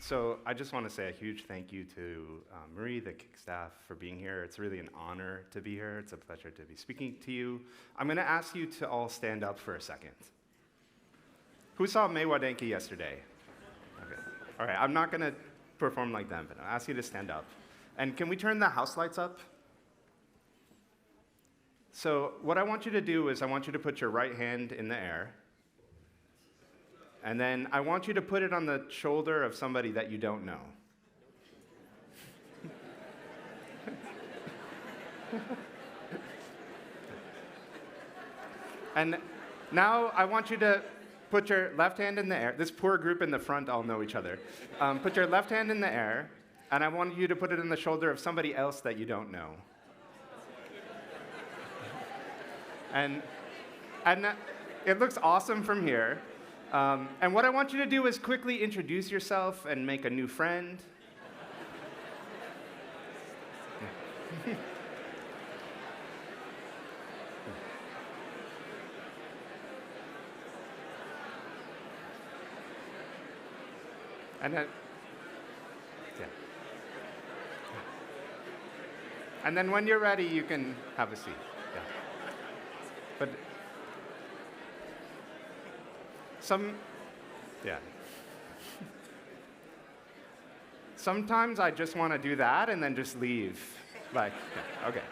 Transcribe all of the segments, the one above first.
So I just want to say a huge thank you to Marie, the KIKK staff, for being here. It's really an honor to be here. It's a pleasure to be speaking to you. I'm going to ask you to all stand up for a second. Who saw Meiwadenki yesterday? Okay. All right, I'm not going to perform like them, but I'll ask you to stand up. And can we turn the house lights up? So what I want you to do is I want you to put your right hand in the air. And then I want you to put it on the shoulder of somebody that you don't know. And now I want you to put your left hand in the air. This poor group in the front all know each other. Put your left hand in the air, and I want you to put it on the shoulder of somebody else that you don't know. And it looks awesome from here. And what I want you to do is quickly introduce yourself and make a new friend. And then, yeah. And then when you're ready, you can have a seat. Yeah. But sometimes I just want to do that and then just leave. Like, okay.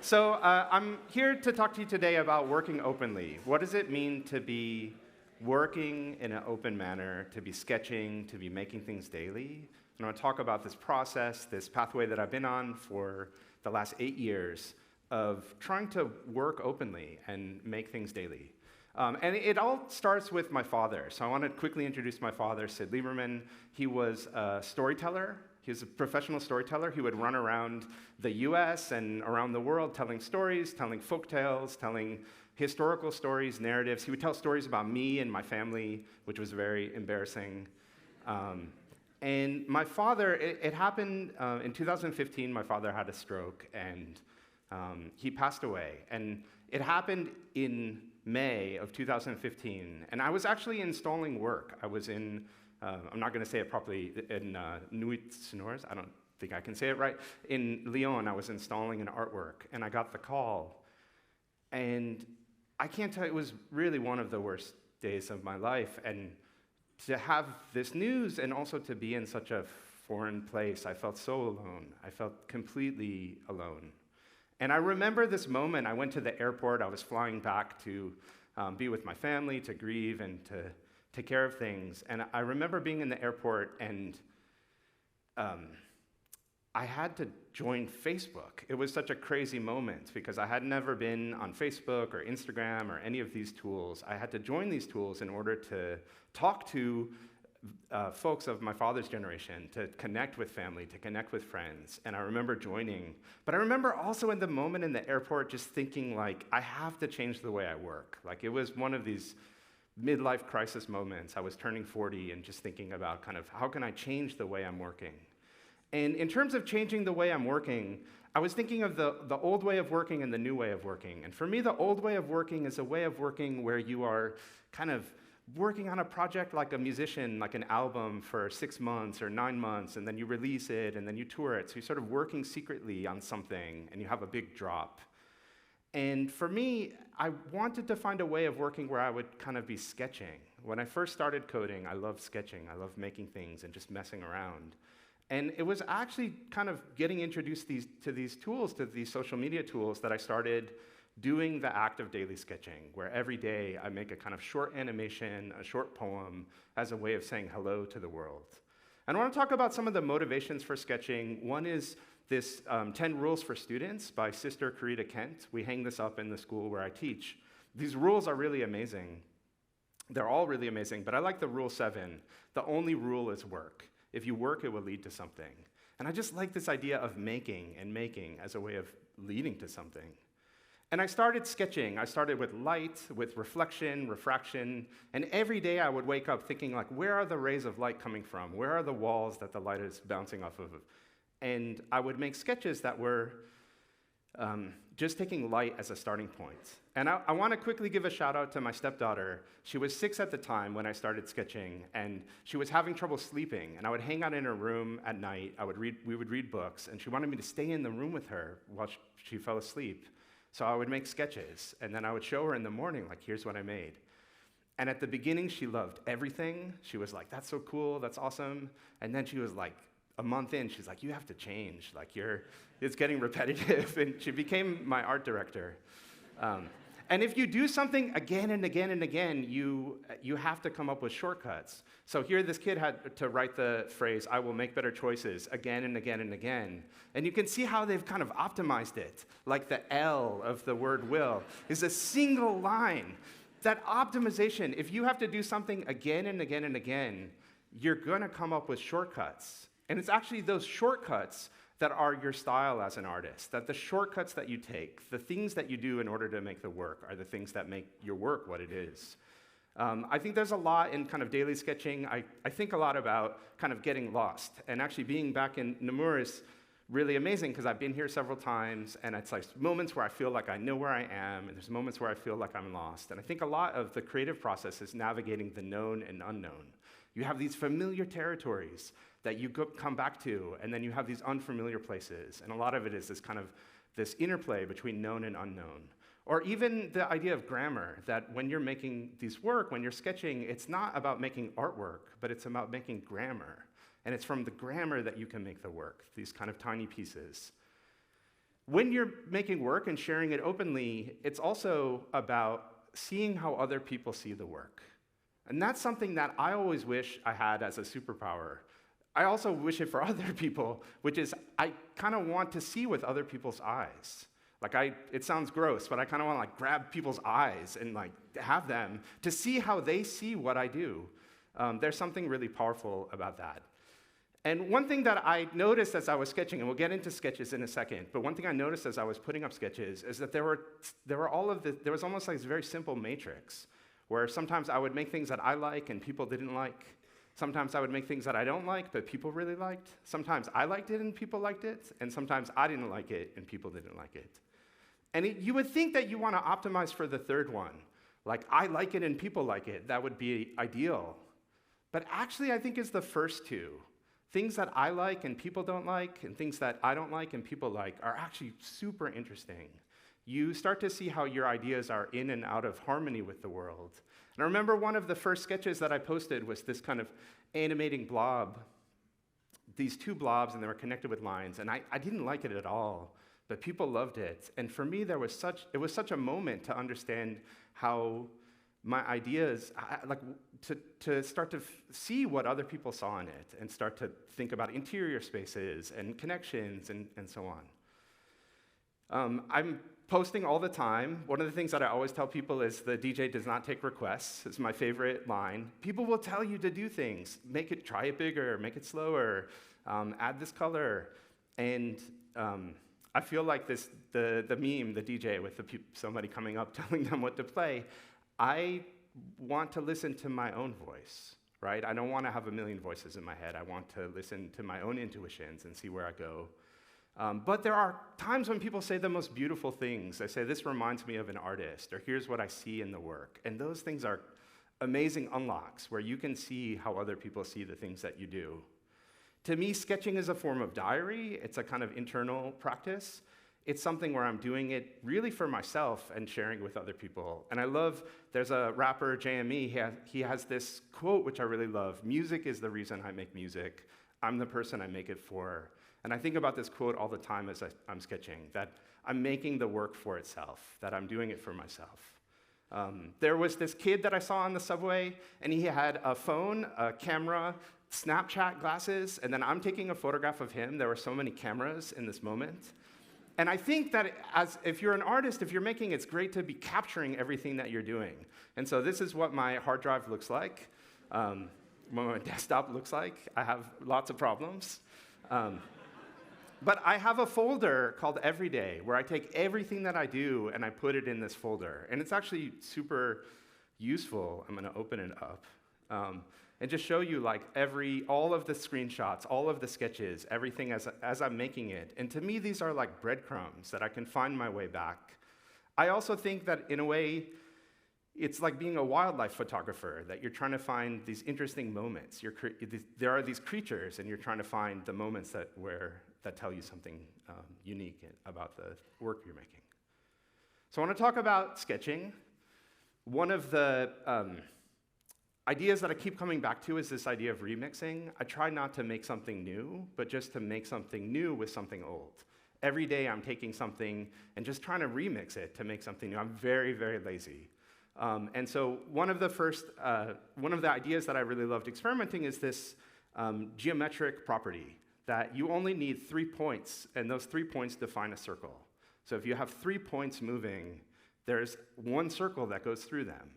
So I'm here to talk to you today about working openly. What does it mean to be working in an open manner, to be sketching, to be making things daily? And I want to talk about this process, this pathway that I've been on for the last 8 years of trying to work openly and make things daily. And it all starts with my father. So I want to quickly introduce my father, Sid Lieberman. He was a storyteller. He was a professional storyteller. He would run around the US and around the world telling stories, telling folk tales, telling historical stories, narratives. He would tell stories about me and my family, which was very embarrassing. And my father, it happened in 2015, my father had a stroke, and he passed away. And it happened in May of 2015, and I was actually installing work. I was in, I'm not going to say it properly, in Nuit-Sonores, I don't think I can say it right. In Lyon, I was installing an artwork, and I got the call. And I can't tell you, it was really one of the worst days of my life. And to have this news and also to be in such a foreign place, I felt so alone. I felt completely alone. And I remember this moment. I went to the airport. I was flying back to be with my family, to grieve, and to take care of things. And I remember being in the airport, and I had to join Facebook. It was such a crazy moment because I had never been on Facebook or Instagram or any of these tools. I had to join these tools in order to talk to folks of my father's generation, to connect with family, to connect with friends. And I remember joining. But I remember also in the moment in the airport just thinking, like, I have to change the way I work. Like, it was one of these midlife crisis moments. I was turning 40 and just thinking about kind of how can I change the way I'm working. And in terms of changing the way I'm working, I was thinking of the old way of working and the new way of working. And for me, the old way of working is a way of working where you are kind of working on a project like a musician, like an album for 6 months or 9 months, and then you release it, and then you tour it. So you're sort of working secretly on something, and you have a big drop. And for me, I wanted to find a way of working where I would kind of be sketching. When I first started coding, I loved sketching. I loved making things and just messing around. And it was actually kind of getting introduced to these tools, to these social media tools, that I started doing the act of daily sketching, where every day I make a kind of short animation, a short poem, as a way of saying hello to the world. And I want to talk about some of the motivations for sketching. One is this 10 Rules for Students by Sister Karita Kent. We hang this up in the school where I teach. These rules are really amazing. They're all really amazing, but I like the Rule 7. The only rule is work. If you work, it will lead to something. And I just like this idea of making and making as a way of leading to something. And I started sketching. I started with light, with reflection, refraction, and every day I would wake up thinking, like, where are the rays of light coming from? Where are the walls that the light is bouncing off of? And I would make sketches that were just taking light as a starting point. And I want to quickly give a shout out to my stepdaughter. She was 6 at the time when I started sketching, and she was having trouble sleeping. And I would hang out in her room at night. We would read books, and she wanted me to stay in the room with her while she fell asleep. So I would make sketches, and then I would show her in the morning, like, here's what I made. And at the beginning, she loved everything. She was like, that's so cool, that's awesome. And then she was like, a month in, she's like, you have to change. Like, it's getting repetitive. And she became my art director. And if you do something again and again and again, you have to come up with shortcuts. So here this kid had to write the phrase, I will make better choices, again and again and again. And you can see how they've kind of optimized it. Like the L of the word will is a single line. That optimization, if you have to do something again and again and again, you're gonna come up with shortcuts. And it's actually those shortcuts that are your style as an artist, that the shortcuts that you take, the things that you do in order to make the work are the things that make your work what it is. I think there's a lot in kind of daily sketching. I think a lot about kind of getting lost. And actually being back in Namur is really amazing because I've been here several times, and it's like moments where I feel like I know where I am, and there's moments where I feel like I'm lost. And I think a lot of the creative process is navigating the known and unknown. You have these familiar territories that you come back to, and then you have these unfamiliar places. And a lot of it is this kind of this interplay between known and unknown. Or even the idea of grammar, that when you're making these work, when you're sketching, it's not about making artwork, but it's about making grammar. And it's from the grammar that you can make the work, these kind of tiny pieces. When you're making work and sharing it openly, it's also about seeing how other people see the work. And that's something that I always wish I had as a superpower. I also wish it for other people, which is I kind of want to see with other people's eyes. Like it sounds gross, but I kind of want to like grab people's eyes and like have them to see how they see what I do. There's something really powerful about that. And one thing that I noticed as I was sketching, and we'll get into sketches in a second, but one thing I noticed as I was putting up sketches is that there was almost like this very simple matrix, where sometimes I would make things that I like and people didn't like. Sometimes I would make things that I don't like, but people really liked. Sometimes I liked it and people liked it, and sometimes I didn't like it and people didn't like it. And you would think that you want to optimize for the third one. Like, I like it and people like it. That would be ideal. But actually, I think it's the first two. Things that I like and people don't like, and things that I don't like and people like are actually super interesting. You start to see how your ideas are in and out of harmony with the world. And I remember one of the first sketches that I posted was this kind of animating blob, these two blobs, and they were connected with lines. And I didn't like it at all, but people loved it. And for me, it was such a moment to understand how my ideas, to start to see what other people saw in it, and start to think about interior spaces and connections and so on. I'm posting all the time. One of the things that I always tell people is the DJ does not take requests. It's my favorite line. People will tell you to do things. Try it bigger, make it slower, add this color. And I feel like the meme, the DJ with somebody coming up telling them what to play, I want to listen to my own voice, right? I don't want to have a million voices in my head. I want to listen to my own intuitions and see where I go. But there are times when people say the most beautiful things. They say, this reminds me of an artist, or here's what I see in the work. And those things are amazing unlocks where you can see how other people see the things that you do. To me, sketching is a form of diary. It's a kind of internal practice. It's something where I'm doing it really for myself and sharing with other people. And I love, there's a rapper, JME, he has this quote which I really love: music is the reason I make music. I'm the person I make it for. And I think about this quote all the time as I'm sketching, that I'm making the work for itself, that I'm doing it for myself. There was this kid that I saw on the subway, and he had a phone, a camera, Snapchat glasses, and then I'm taking a photograph of him. There were so many cameras in this moment. And I think that if you're an artist, if you're making, it's great to be capturing everything that you're doing. And so this is what my hard drive looks like, what my desktop looks like. I have lots of problems. But I have a folder called Everyday, where I take everything that I do and I put it in this folder. And it's actually super useful. I'm going to open it up. and just show you like all of the screenshots, all of the sketches, everything as I'm making it. And to me, these are like breadcrumbs that I can find my way back. I also think that in a way, it's like being a wildlife photographer, that you're trying to find these interesting moments. There are these creatures, and you're trying to find the moments that tell you something unique about the work you're making. So I want to talk about sketching. One of the ideas that I keep coming back to is this idea of remixing. I try not to make something new, but just to make something new with something old. Every day I'm taking something and just trying to remix it to make something new. I'm very, very lazy. And so one of the ideas that I really loved experimenting is this geometric property, that you only need 3 points, and those 3 points define a circle. So if you have 3 points moving, there's one circle that goes through them.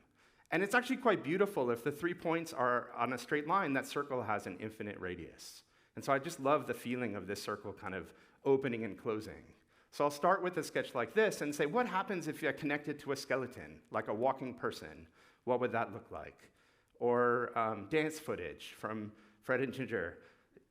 And it's actually quite beautiful. If the 3 points are on a straight line, that circle has an infinite radius. And so I just love the feeling of this circle kind of opening and closing. So I'll start with a sketch like this and say, what happens if I connect it to a skeleton, like a walking person? What would that look like? Or dance footage from Fred and Ginger.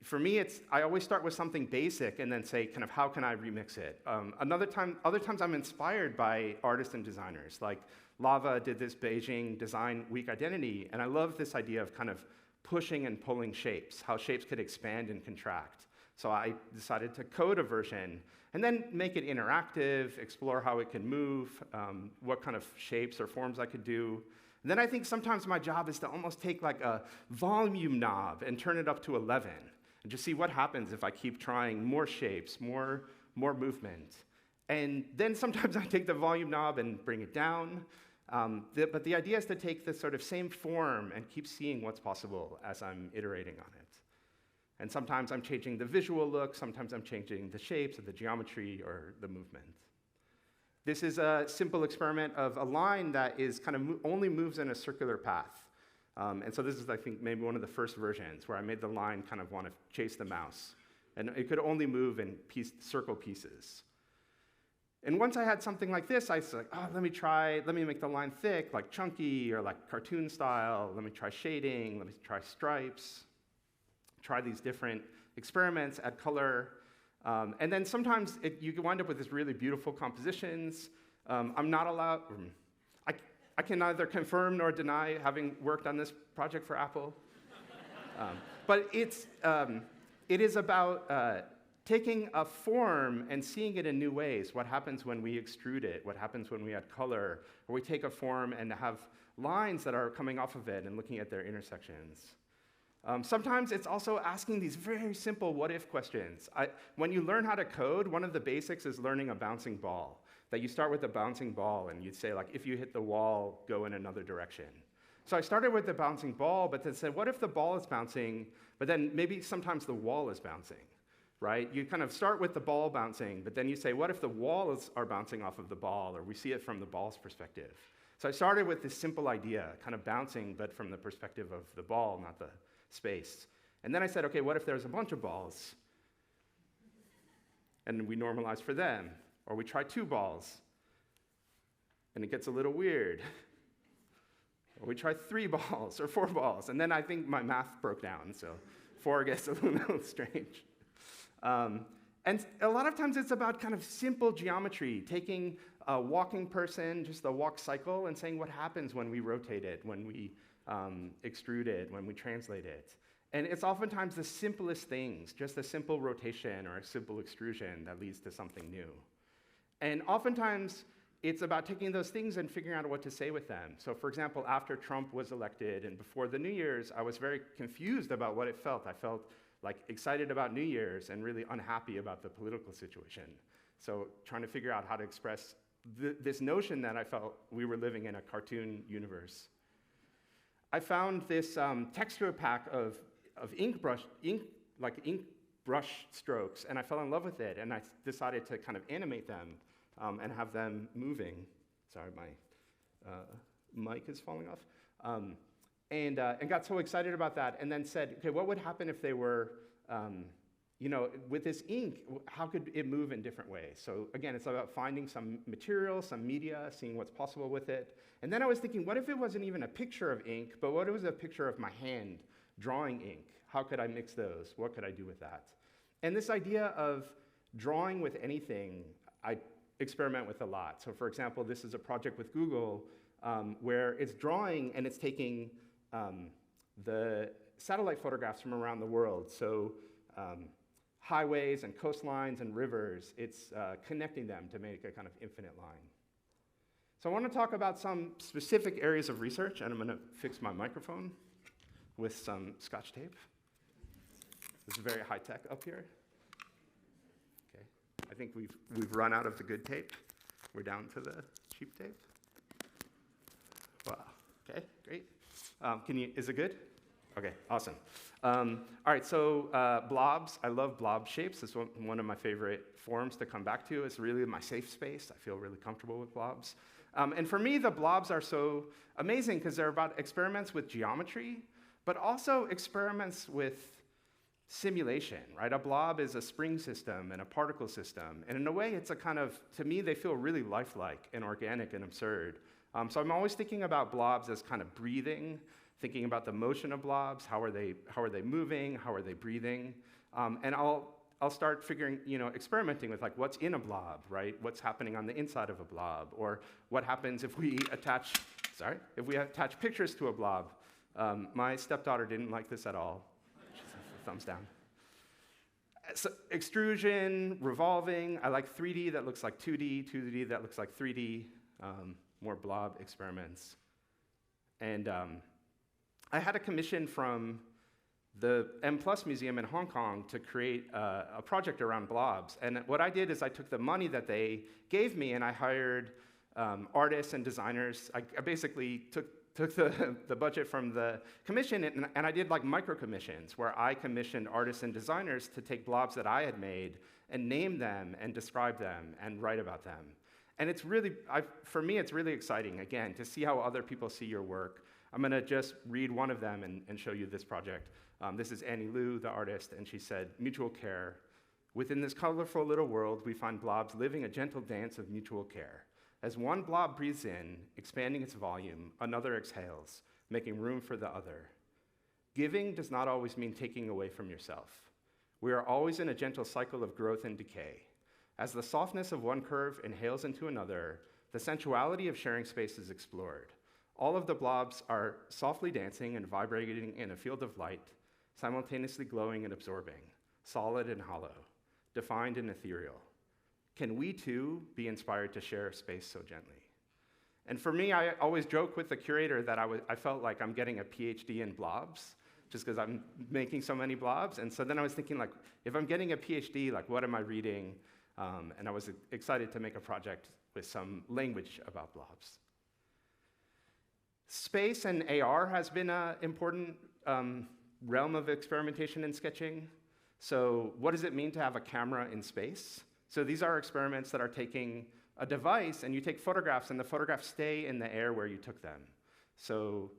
For me, I always start with something basic and then say, kind of, how can I remix it? Other times I'm inspired by artists and designers. Like Lava did this Beijing Design Week identity, and I love this idea of kind of pushing and pulling shapes, how shapes could expand and contract. So I decided to code a version and then make it interactive, explore how it can move, what kind of shapes or forms I could do. And then I think sometimes my job is to almost take like a volume knob and turn it up to 11, and just see what happens if I keep trying more shapes, more movement. And then sometimes I take the volume knob and bring it down. But the idea is to take the sort of same form and keep seeing what's possible as I'm iterating on it. And sometimes I'm changing the visual look, sometimes I'm changing the shapes or the geometry or the movement. This is a simple experiment of a line that is kind of only moves in a circular path. And so this is, I think, maybe one of the first versions where I made the line kind of want to chase the mouse. And it could only move in circle pieces. And once I had something like this, I was like, oh, let me make the line thick, like chunky or like cartoon style. Let me try shading, let me try stripes. Try these different experiments, add color. And then sometimes you can wind up with these really beautiful compositions. I'm not allowed, I can neither confirm nor deny having worked on this project for Apple. But it is about taking a form and seeing it in new ways. What happens when we extrude it? What happens when we add color? Or we take a form and have lines that are coming off of it and looking at their intersections. Sometimes it's also asking these very simple what-if questions. When you learn how to code, one of the basics is learning a bouncing ball. That you start with a bouncing ball, and you'd say, like, if you hit the wall, go in another direction. So I started with the bouncing ball, but then said, what if the ball is bouncing, but then maybe sometimes the wall is bouncing, right? You kind of start with the ball bouncing, but then you say, what if the walls are bouncing off of the ball, or we see it from the ball's perspective? So I started with this simple idea, kind of bouncing, but from the perspective of the ball, not the space. And then I said, okay, what if there's a bunch of balls? And we normalize for them. Or we try 2 balls, and it gets a little weird. Or we try 3 balls or 4 balls, and then I think my math broke down, so 4 gets a little strange. And a lot of times it's about kind of simple geometry, taking a walking person, just a walk cycle, and saying what happens when we rotate it, when we extrude it, when we translate it. And it's oftentimes the simplest things, just a simple rotation or a simple extrusion that leads to something new. And oftentimes, it's about taking those things and figuring out what to say with them. So for example, after Trump was elected and before the New Year's, I was very confused about what it felt. I felt like excited about New Year's and really unhappy about the political situation. So trying to figure out how to express this notion that I felt we were living in a cartoon universe. I found this texture pack of ink brush strokes, and I fell in love with it, and I decided to kind of animate them and have them moving. Sorry, my mic is falling off. And got so excited about that, and then said, okay, what would happen if they were, with this ink, how could it move in different ways? So again, it's about finding some material, some media, seeing what's possible with it. And then I was thinking, what if it wasn't even a picture of ink, but what if it was a picture of my hand drawing ink. How could I mix those? What could I do with that? And this idea of drawing with anything, I experiment with a lot. So for example, this is a project with Google where it's drawing and it's taking the satellite photographs from around the world. So highways and coastlines and rivers, it's connecting them to make a kind of infinite line. So I want to talk about some specific areas of research, and I'm going to fix my microphone with some Scotch tape. This is very high tech up here. Okay, I think we've run out of the good tape. We're down to the cheap tape. Wow. Okay, great. Is it good? Okay, awesome. All right, so blobs. I love blob shapes. It's one of my favorite forms to come back to. It's really my safe space. I feel really comfortable with blobs. And for me, the blobs are so amazing because they're about experiments with geometry, but also experiments with simulation, right? A blob is a spring system and a particle system. And in a way, it's a kind of, to me, they feel really lifelike and organic and absurd. So I'm always thinking about blobs as kind of breathing, thinking about the motion of blobs, how are they moving, how are they breathing? And I'll start experimenting with like what's in a blob, right? What's happening on the inside of a blob, or what happens if we attach pictures to a blob. My stepdaughter didn't like this at all. She said, thumbs down. So extrusion, revolving. I like 3D that looks like 2D, 2D that looks like 3D. More blob experiments. And I had a commission from the M+ Museum in Hong Kong to create a project around blobs. And what I did is I took the money that they gave me and I hired artists and designers. I basically took the budget from the commission and I did like micro commissions where I commissioned artists and designers to take blobs that I had made and name them and describe them and write about them. And it's really, for me, it's really exciting, again, to see how other people see your work. I'm going to just read one of them and show you this project. This is Annie Liu, the artist, and she said, "Mutual care. Within this colorful little world, we find blobs living a gentle dance of mutual care. As one blob breathes in, expanding its volume, another exhales, making room for the other. Giving does not always mean taking away from yourself. We are always in a gentle cycle of growth and decay. As the softness of one curve inhales into another, the sensuality of sharing space is explored. All of the blobs are softly dancing and vibrating in a field of light, simultaneously glowing and absorbing, solid and hollow, defined and ethereal. Can we too be inspired to share space so gently?" And for me, I always joke with the curator that I felt like I'm getting a PhD in blobs, just because I'm making so many blobs. And so then I was thinking, like, if I'm getting a PhD, like, what am I reading? And I was excited to make a project with some language about blobs. Space and AR has been an important realm of experimentation and sketching. So what does it mean to have a camera in space? So these are experiments that are taking a device, and you take photographs, and the photographs stay in the air where you took them. So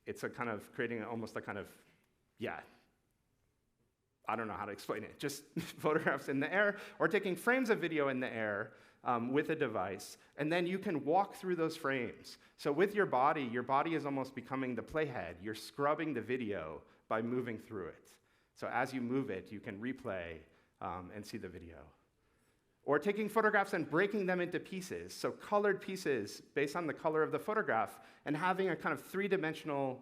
it's a kind of creating almost a kind of, I don't know how to explain it, just photographs in the air, or taking frames of video in the air with a device, and then you can walk through those frames. So with your body is almost becoming the playhead. You're scrubbing the video by moving through it. So as you move it, you can replay and see the video. Or taking photographs and breaking them into pieces, so colored pieces based on the color of the photograph, and having a kind of three-dimensional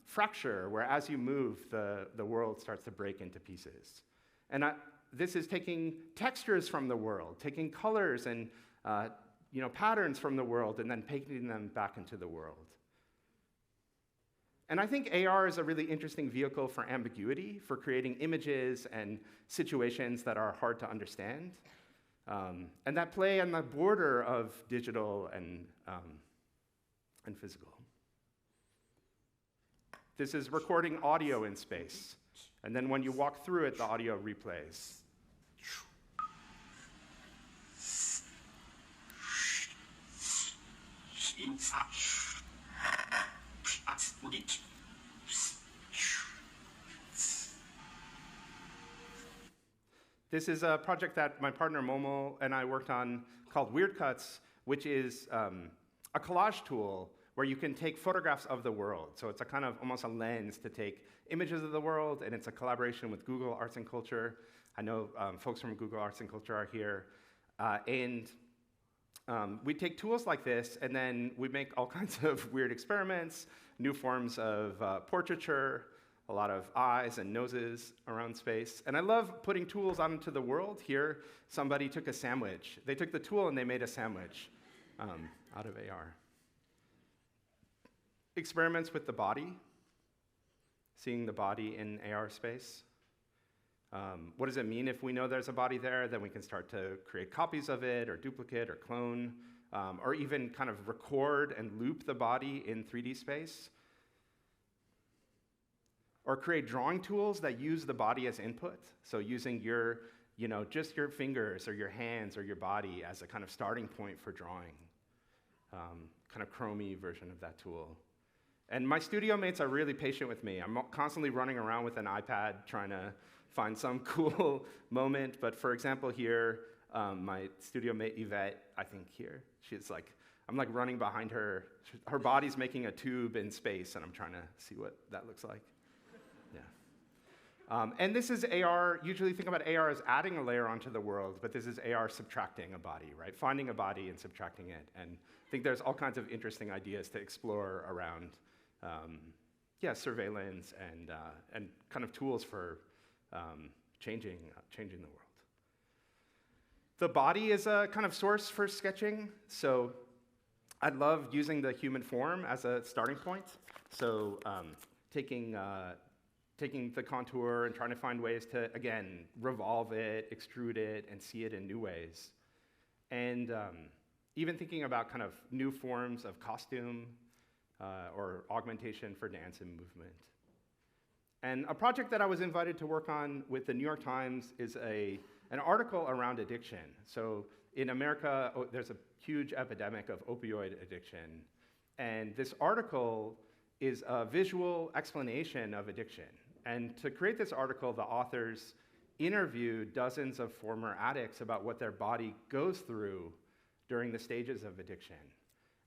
fracture where as you move, the world starts to break into pieces. And this is taking textures from the world, taking colors and patterns from the world, and then painting them back into the world. And I think AR is a really interesting vehicle for ambiguity, for creating images and situations that are hard to understand, and that play on the border of digital and physical. This is recording audio in space, and then when you walk through it, the audio replays. This is a project that my partner Momo and I worked on called Weird Cuts, which is a collage tool where you can take photographs of the world. So it's a kind of almost a lens to take images of the world, and it's a collaboration with Google Arts and Culture. I know folks from Google Arts and Culture are here. We take tools like this, and then we make all kinds of weird experiments, new forms of portraiture, a lot of eyes and noses around space. And I love putting tools out into the world. Here, somebody took a sandwich. They took the tool and they made a sandwich out of AR. Experiments with the body, seeing the body in AR space. What does it mean if we know there's a body there? Then we can start to create copies of it, or duplicate, or clone, or even kind of record and loop the body in 3D space. Or create drawing tools that use the body as input. So using your, just your fingers or your hands or your body as a kind of starting point for drawing. Kind of chromey version of that tool. And my studio mates are really patient with me. I'm constantly running around with an iPad trying to find some cool moment. But for example here, my studio mate Yvette, I think here, she's like, I'm like running behind her. Her body's making a tube in space, and I'm trying to see what that looks like. Yeah. And this is AR. Usually think about AR as adding a layer onto the world, but this is AR subtracting a body, right? Finding a body and subtracting it. And I think there's all kinds of interesting ideas to explore around surveillance and kind of tools for changing the world. The body is a kind of source for sketching. So I love using the human form as a starting point. So taking the contour and trying to find ways to, again, revolve it, extrude it, and see it in new ways. And even thinking about kind of new forms of costume or augmentation for dance and movement. And a project that I was invited to work on with the New York Times is an article around addiction. So in America, there's a huge epidemic of opioid addiction. And this article is a visual explanation of addiction. And to create this article, the authors interviewed dozens of former addicts about what their body goes through during the stages of addiction.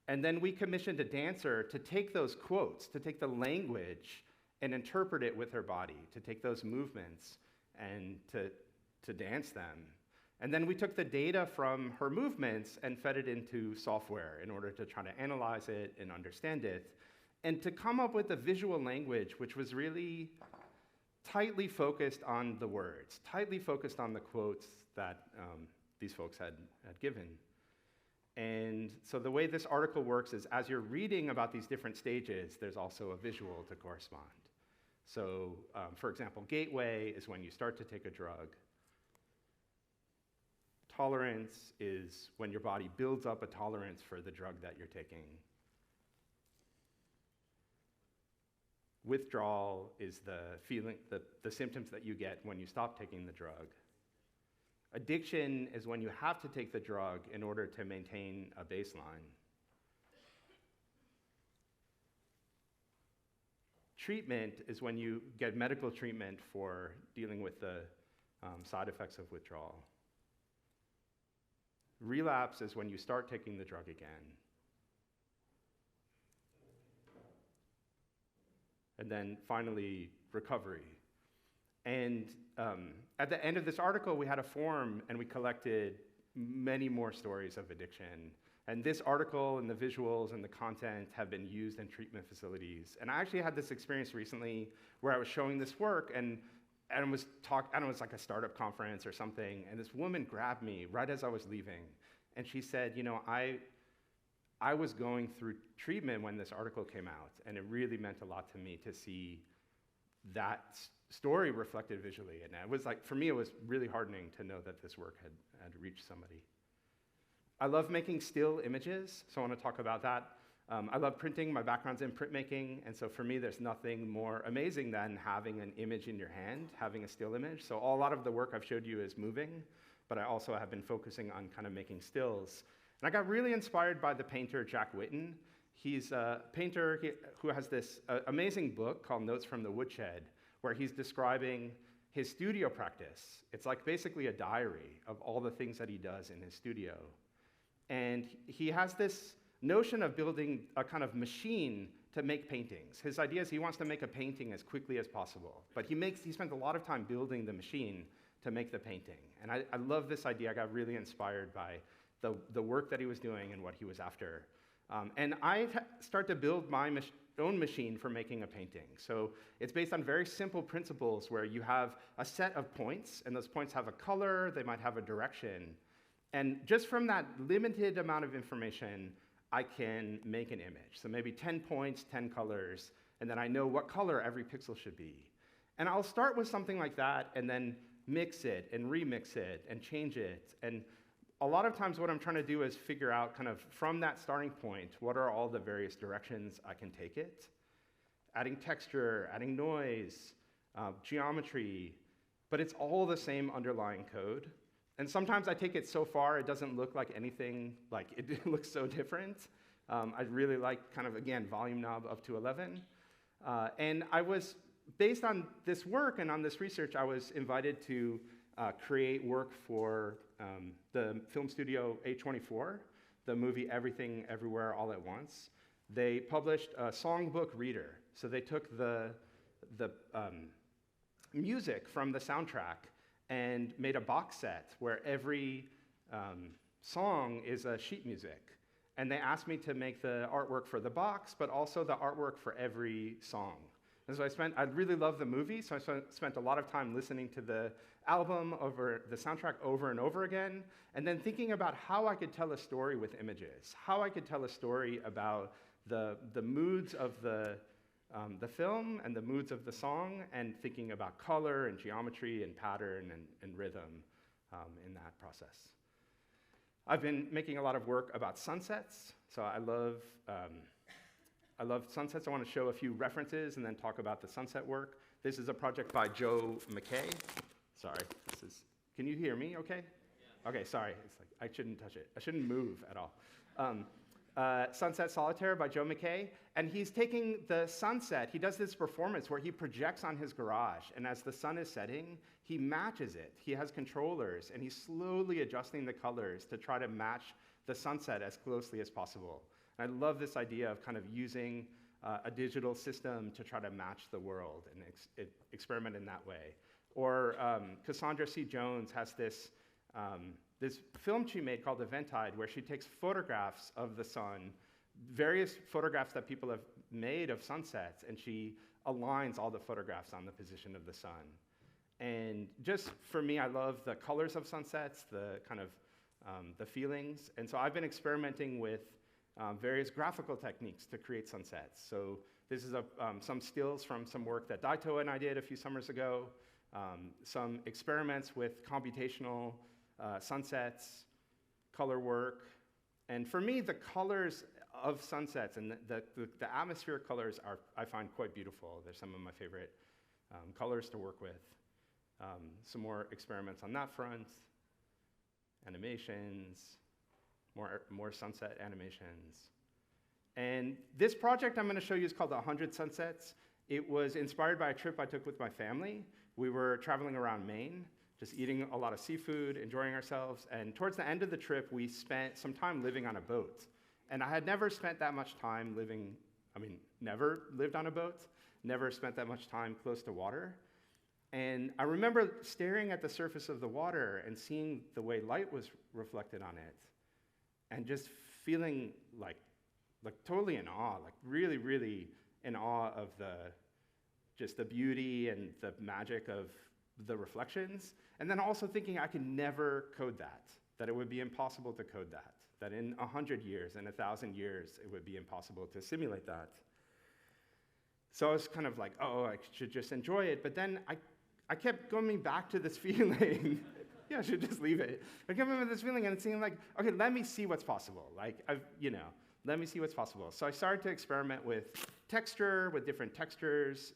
And then we commissioned a dancer to take those quotes, to take the language and interpret it with her body, to take those movements and to dance them. And then we took the data from her movements and fed it into software in order to try to analyze it and understand it, and to come up with a visual language which was really tightly focused on the words, tightly focused on the quotes that these folks had given. And so the way this article works is as you're reading about these different stages, there's also a visual to correspond. So for example, gateway is when you start to take a drug. Tolerance is when your body builds up a tolerance for the drug that you're taking. Withdrawal is the feeling, the symptoms that you get when you stop taking the drug. Addiction is when you have to take the drug in order to maintain a baseline. Treatment is when you get medical treatment for dealing with the side effects of withdrawal. Relapse is when you start taking the drug again. And then finally, recovery. And at the end of this article, we had a form and we collected many more stories of addiction. And this article and the visuals and the content have been used in treatment facilities. And I actually had this experience recently where I was showing this work and it was like a startup conference or something, and this woman grabbed me right as I was leaving. And she said, I was going through treatment when this article came out, and it really meant a lot to me to see that story reflected visually. And it was like, for me, it was really heartening to know that this work had reached somebody. I love making still images, so I want to talk about that. I love printing. My background's in printmaking, and so for me, there's nothing more amazing than having an image in your hand, having a still image. So a lot of the work I've showed you is moving, but I also have been focusing on kind of making stills. And I got really inspired by the painter Jack Whitten. He's a painter who has this amazing book called Notes from the Woodshed, where he's describing his studio practice. It's like basically a diary of all the things that he does in his studio. And he has this notion of building a kind of machine to make paintings. His idea is he wants to make a painting as quickly as possible, but he spent a lot of time building the machine to make the painting. And I love this idea. I got really inspired by the work that he was doing and what he was after. And I start to build my own machine for making a painting. So it's based on very simple principles where you have a set of points, and those points have a color, they might have a direction. And just from that limited amount of information, I can make an image. So maybe 10 points, 10 colors, and then I know what color every pixel should be. And I'll start with something like that, and then mix it, and remix it, and change it. And a lot of times what I'm trying to do is figure out kind of from that starting point, what are all the various directions I can take it? Adding texture, adding noise, geometry, but it's all the same underlying code. And sometimes I take it so far it doesn't look like anything, like it looks so different. I really like kind of, again, volume knob up to 11. And I was, based on this work and on this research, I was invited to create work for the film studio A24, the movie Everything Everywhere All at Once. They published a songbook reader. So they took the music from the soundtrack and made a box set where every song is a sheet music. And they asked me to make the artwork for the box, but also the artwork for every song. And so I really love the movie, so I spent a lot of time listening to the album the soundtrack over and over again, and then thinking about how I could tell a story with images, how I could tell a story about the moods of the film and the moods of the song, and thinking about color and geometry and pattern and rhythm in that process. I've been making a lot of work about sunsets, so I love sunsets. I want to show a few references and then talk about the sunset work. This is a project by Joe McKay. Sorry, can you hear me okay? Yeah. Okay, sorry, it's like, I shouldn't touch it. I shouldn't move at all. Sunset Solitaire by Joe McKay, and he's taking the sunset, he does this performance where he projects on his garage, and as the sun is setting, he matches it. He has controllers, and he's slowly adjusting the colors to try to match the sunset as closely as possible. And I love this idea of kind of using a digital system to try to match the world and experiment in that way. Or Cassandra C. Jones has this film she made called Eventide, where she takes photographs of the sun, various photographs that people have made of sunsets, and she aligns all the photographs on the position of the sun. And just for me, I love the colors of sunsets, the kind of the feelings. And so I've been experimenting with various graphical techniques to create sunsets. So this is some stills from some work that Daito and I did a few summers ago, some experiments with computational sunsets, color work. And for me, the colors of sunsets and the atmospheric colors I find quite beautiful. They're some of my favorite colors to work with. Some more experiments on that front, animations, more sunset animations. And this project I'm going to show you is called 100 Sunsets. It was inspired by a trip I took with my family. We were traveling around Maine, just eating a lot of seafood, enjoying ourselves, and towards the end of the trip, we spent some time living on a boat. And I had never spent that much time never lived on a boat, never spent that much time close to water. And I remember staring at the surface of the water and seeing the way light was reflected on it, and just feeling like totally in awe, like really, really in awe of just the beauty and the magic of the reflections. And then also thinking I could never code that it would be impossible to code that in 100 years, in 1,000 years, it would be impossible to simulate that. So I was kind of like, oh, I should just enjoy it. But then I kept going back to this feeling. Yeah, I should just leave it. I kept going with this feeling, and it seemed like, okay, let me see what's possible. Let me see what's possible. So I started to experiment with texture, with different textures,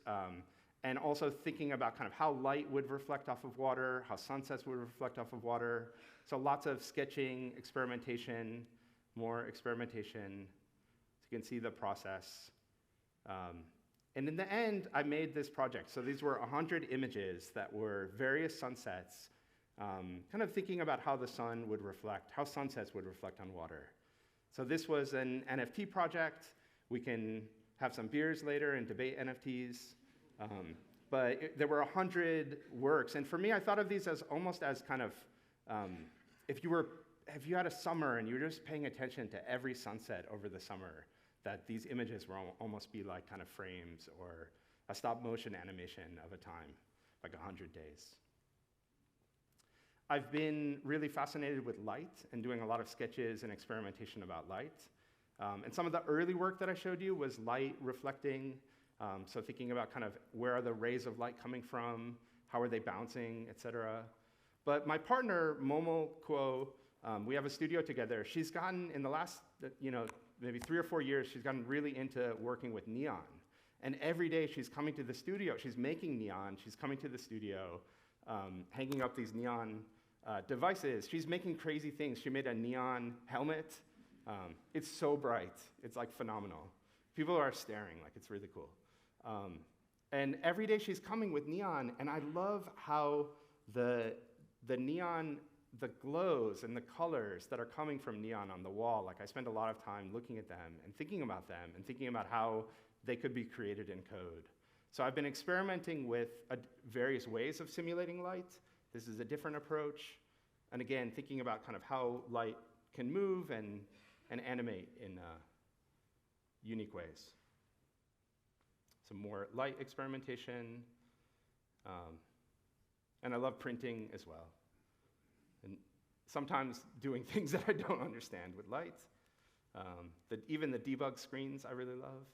and also thinking about kind of how light would reflect off of water, how sunsets would reflect off of water. So lots of sketching, experimentation, more experimentation. So you can see the process. And in the end, I made this project. So these were 100 images that were various sunsets, kind of thinking about how the sun would reflect, how sunsets would reflect on water. So this was an NFT project. We can have some beers later and debate NFTs. There were 100 works. And for me, I thought of these as almost as kind of, if you had a summer and you were just paying attention to every sunset over the summer, that these images will almost be like kind of frames or a stop motion animation of a time, like 100 days. I've been really fascinated with light and doing a lot of sketches and experimentation about light. And some of the early work that I showed you was light reflecting, so thinking about kind of where are the rays of light coming from, how are they bouncing, et cetera. But my partner, Momo Kuo, we have a studio together. She's gotten, in the last maybe 3 or 4 years, she's gotten really into working with neon. And every day she's coming to the studio, she's making neon, she's coming to the studio, hanging up these neon devices. She's making crazy things. She made a neon helmet. It's so bright. It's like phenomenal. People are staring, like it's really cool. And every day she's coming with neon, and I love how the neon, the glows and the colors that are coming from neon on the wall, like I spend a lot of time looking at them and thinking about them and thinking about how they could be created in code. So I've been experimenting with various ways of simulating light. This is a different approach. And again, thinking about kind of how light can move and animate in unique ways. Some more light experimentation. And I love printing as well. And sometimes doing things that I don't understand with light. Even the debug screens I really love.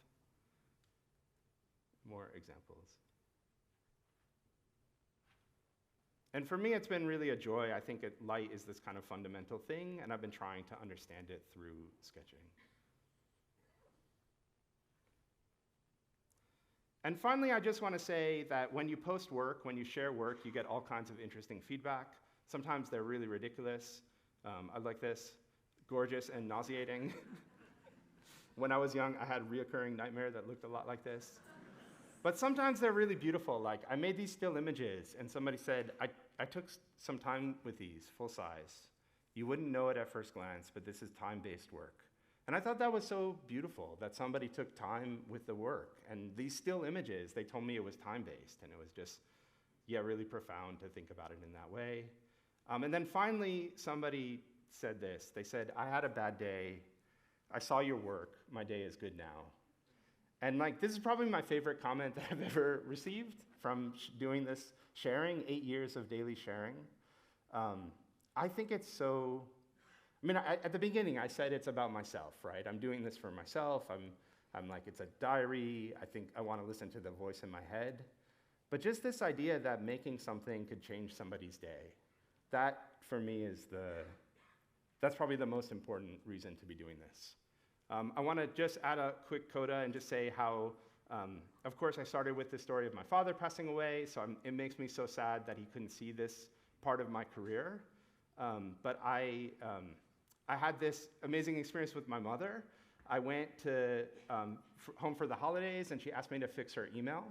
More examples. And for me, it's been really a joy. I think light is this kind of fundamental thing, and I've been trying to understand it through sketching. And finally, I just want to say that when you post work, when you share work, you get all kinds of interesting feedback. Sometimes they're really ridiculous. I like this, gorgeous and nauseating. When I was young, I had a reoccurring nightmare that looked a lot like this. But sometimes they're really beautiful. Like, I made these still images, and somebody said, I took some time with these, full size. You wouldn't know it at first glance, but this is time-based work. And I thought that was so beautiful, that somebody took time with the work. And these still images, they told me it was time-based, and it was just, yeah, really profound to think about it in that way. And then finally, somebody said this. They said, I had a bad day. I saw your work. My day is good now. And like, this is probably my favorite comment that I've ever received from doing this sharing, 8 years of daily sharing. I think it's so, at the beginning I said it's about myself, right? I'm doing this for myself. I'm like, it's a diary. I think I want to listen to the voice in my head. But just this idea that making something could change somebody's day, that for me is that's probably the most important reason to be doing this. I want to just add a quick coda and just say how, of course, I started with the story of my father passing away, so it makes me so sad that he couldn't see this part of my career. But I had this amazing experience with my mother. I went to home for the holidays, and she asked me to fix her email.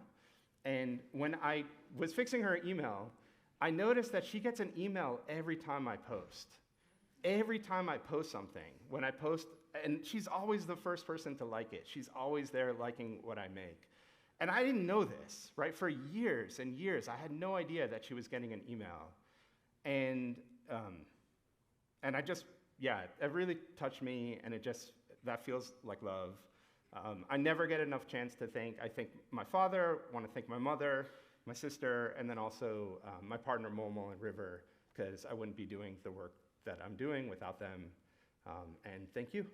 And when I was fixing her email, I noticed that she gets an email every time I post. Every time I post something, when I post, and she's always the first person to like it. She's always there liking what I make. And I didn't know this, right? For years and years, I had no idea that she was getting an email. And I just, yeah, it really touched me, and that feels like love. I never get enough chance to thank. I thank my father, want to thank my mother, my sister, and then also my partner, Momo and River, because I wouldn't be doing the work that I'm doing without them. And thank you.